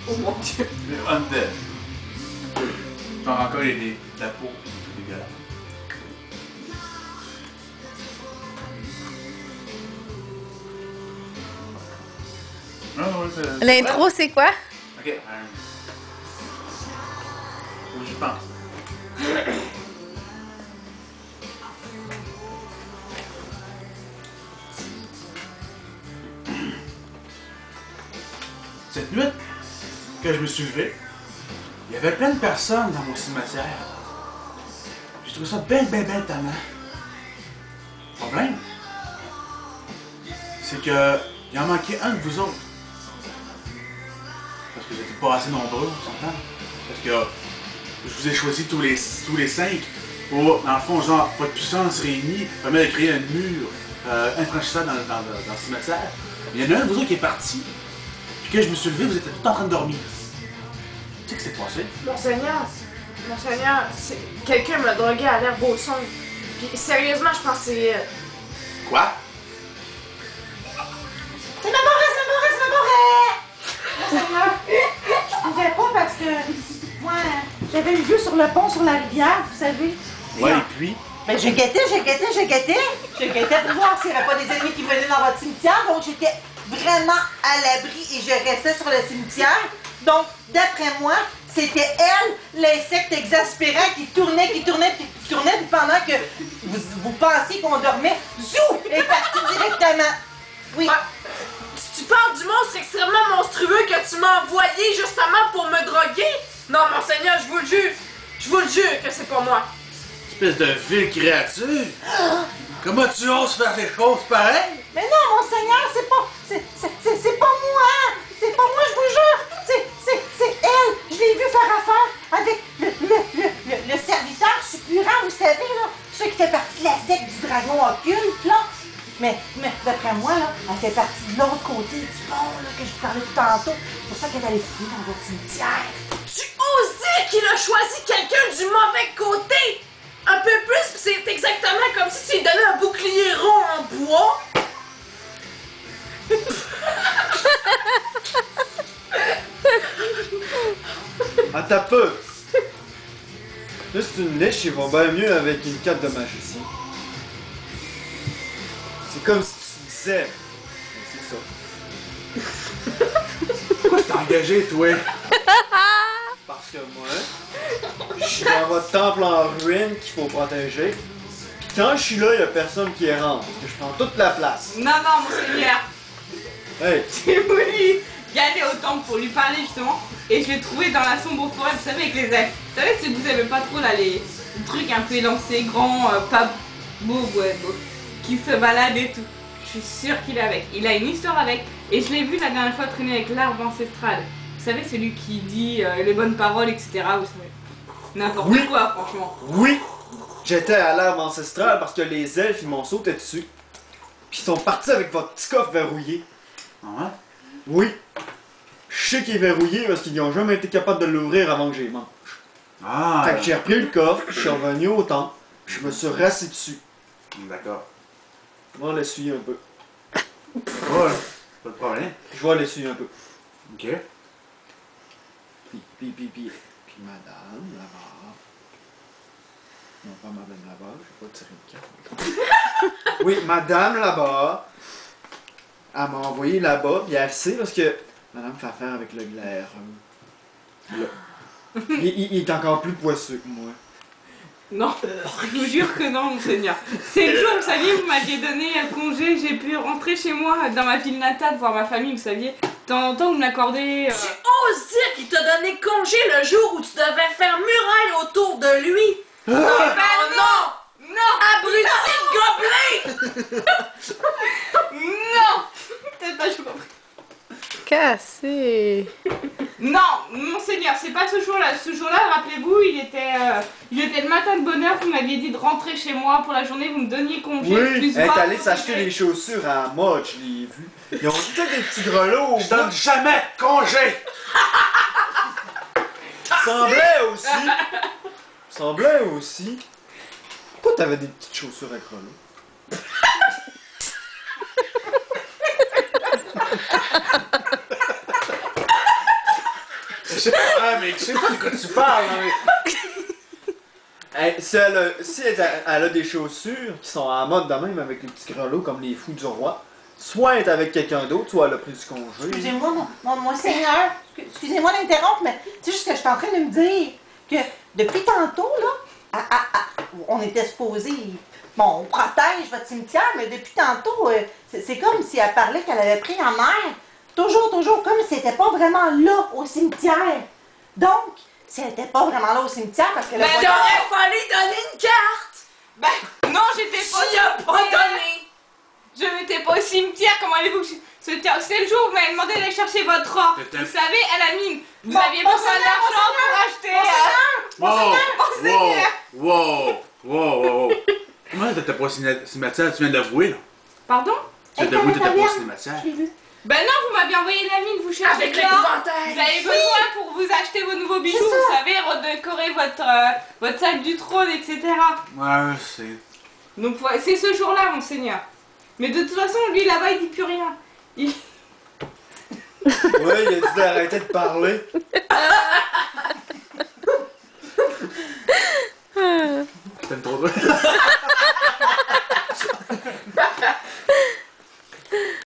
Oh mon dieu. Le undead. Genre encore la peau, c'est dégueulasse. Non, ouais, c'est... L'intro, c'est quoi? Ok. Faut que j'y pense. Cette nuit que je me suis levé, il y avait plein de personnes dans mon cimetière. J'ai trouvé ça bien tannant. Le problème, c'est que il en manquait un de vous autres. Parce que vous n'êtes pas assez nombreux, on s'entend. Parce que je vous ai choisi tous les 5 pour, dans le fond, genre, votre puissance réunie permet de créer un mur infranchissable dans le cimetière. Il y en a un de vous autres qui est parti. Puis quand je me suis levé, vous étiez tout en train de dormir. Tu sais que c'est passé? Monseigneur, quelqu'un m'a drogué à l'herbe au son. Puis sérieusement, je pense que c'est... Quoi? C'est ma Monseigneur, je pouvais pas parce que moi, j'avais une vue sur le pont, sur la rivière, vous savez. Ouais, et puis? Ben, je guettais pour voir s'il n'y avait pas des ennemis qui venaient dans votre cimetière, donc j'étais vraiment à l'abri et je restais sur le cimetière. Donc, d'après moi, c'était elle, l'insecte exaspérant qui tournait, puis pendant que vous pensiez qu'on dormait, zou, elle est partie directement. Oui. Tu parles du monstre extrêmement monstrueux que tu m'as envoyé justement pour me droguer? Non, Monseigneur, je vous le jure que c'est pas moi. Espèce de vile créature! Comment tu oses faire des choses pareilles? Mais non, Monseigneur, c'est pas moi! C'est pas moi, je vous jure! C'est elle! Je l'ai vu faire affaire avec le serviteur suppurant, vous savez, là, ceux qui fait partie de la secte du dragon occulte, là. Mais d'après moi, là, elle fait partie de l'autre côté du pont, là, que je vous parlais tout tantôt. C'est pour ça qu'elle allait fouiller dans votre cimetière. Tu oses dire qu'il a choisi quelqu'un du mauvais côté? Un peu plus, c'est exactement comme si tu lui donnais un bouclier rond en bois. Attends peu! Là, c'est une lèche, ils vont bien mieux avec une cape de magicien. C'est comme si tu disais. C'est ça. Pourquoi t'es engagé, toi? Parce que moi, je suis dans votre temple en ruine qu'il faut protéger. Puis quand je suis là, il y a personne qui rentre. Parce que je prends toute la place. Non, Monseigneur. Hey! J'ai voulu y aller au temple pour lui parler justement. Et je l'ai trouvé dans la sombre forêt, vous savez, avec les elfes. Vous savez, si vous aimez pas trop là, les trucs un peu élancés, grands, pas beaux, qui se baladent et tout. Je suis sûre qu'il est avec. Il a une histoire avec. Et je l'ai vu la dernière fois traîner avec l'arbre ancestral. Vous savez, celui qui dit les bonnes paroles, etc. Vous savez. N'importe quoi, franchement. Oui! J'étais à l'arbre ancestral parce que les elfes, ils m'ont sauté dessus. Puis ils sont partis avec votre petit coffre verrouillé. Ah ouais? Oui! Je sais qu'il est verrouillé parce qu'ils n'ont jamais été capables de l'ouvrir avant que j'y mange. Ah! Fait que j'ai repris le coffre, je suis revenu au temple, je me suis rassis dessus. D'accord. On va l'essuyer un peu. Ouais, pas de problème. Je vais l'essuyer un peu. Ok. Puis madame, là-bas. Non, pas madame là-bas, je vais pas tirer une carte. Oui, madame là-bas. Elle m'a envoyé là-bas, puis elle sait parce que madame fait affaire avec le glaire. Là. Il est encore plus poisseux que moi. Non, je vous jure que non, Monseigneur. C'est le jour, vous saviez, vous m'aviez donné un congé, j'ai pu rentrer chez moi, dans ma ville natale, voir ma famille, vous saviez. De temps en temps, vous m'accordez... Tu oses dire qu'il t'a donné congé le jour où tu devais faire muraille autour de lui? Ben non! Abruti gobelin! Non! Peut-être pas, je comprends. Cassé. Non, Monseigneur, c'est pas ce jour-là. Ce jour-là, rappelez-vous, il était le matin de bonne heure, vous m'aviez dit de rentrer chez moi pour la journée, vous me donniez congé. Oui, elle est voir, allée s'acheter des chaussures à mode, je l'ai vu. Ils ont tous des petits grelots au Je donne jamais de congé! Semblait aussi. Pourquoi t'avais des petites chaussures à grelots? Je sais pas, mais je sais pas de quoi tu parles. Mais... Hey, si elle a des chaussures qui sont en mode de même avec les petits grelots comme les fous du roi, soit elle est avec quelqu'un d'autre, soit elle a pris du congé. Excusez-moi, mon seigneur, excusez-moi d'interrompre, mais c'est juste que je suis en train de me dire que depuis tantôt, là, on était supposé. Bon, on protège votre cimetière, mais depuis tantôt, c'est comme si elle parlait qu'elle avait pris la mer. Toujours, comme si elle n'était pas vraiment là au cimetière. Donc, si elle n'était pas vraiment là au cimetière, parce que le Mais voyage- t'aurais fallu donner une carte! Ben, non, j'étais pas Tu as pas donné! Je n'étais pas au cimetière, comment allez-vous? C'était le jour où vous m'avez demandé d'aller chercher votre robe. C'était- Vous savez, à la mine, vous Bon, aviez mon besoin seigneur, d'argent pour acheter. Wow! Comment t'étais pas au cimetière? Tu viens de l'avouer, là. Pardon? Tu viens d'avouer que t'étais pas au cimetière. Je l'ai vu. Ben non, vous m'avez envoyé la mine, vous cherchez Avec de l'or. l'épouvantail! Vous avez besoin pour vous acheter vos nouveaux bijoux, C'est ça. vous savez, redécorer votre sac du trône, etc. Ouais, c'est... Donc c'est ce jour-là, monseigneur. Mais de toute façon, lui là-bas, il dit plus rien. Il... Ouais, il a dit d'arrêter de parler. T'aimes trop ça?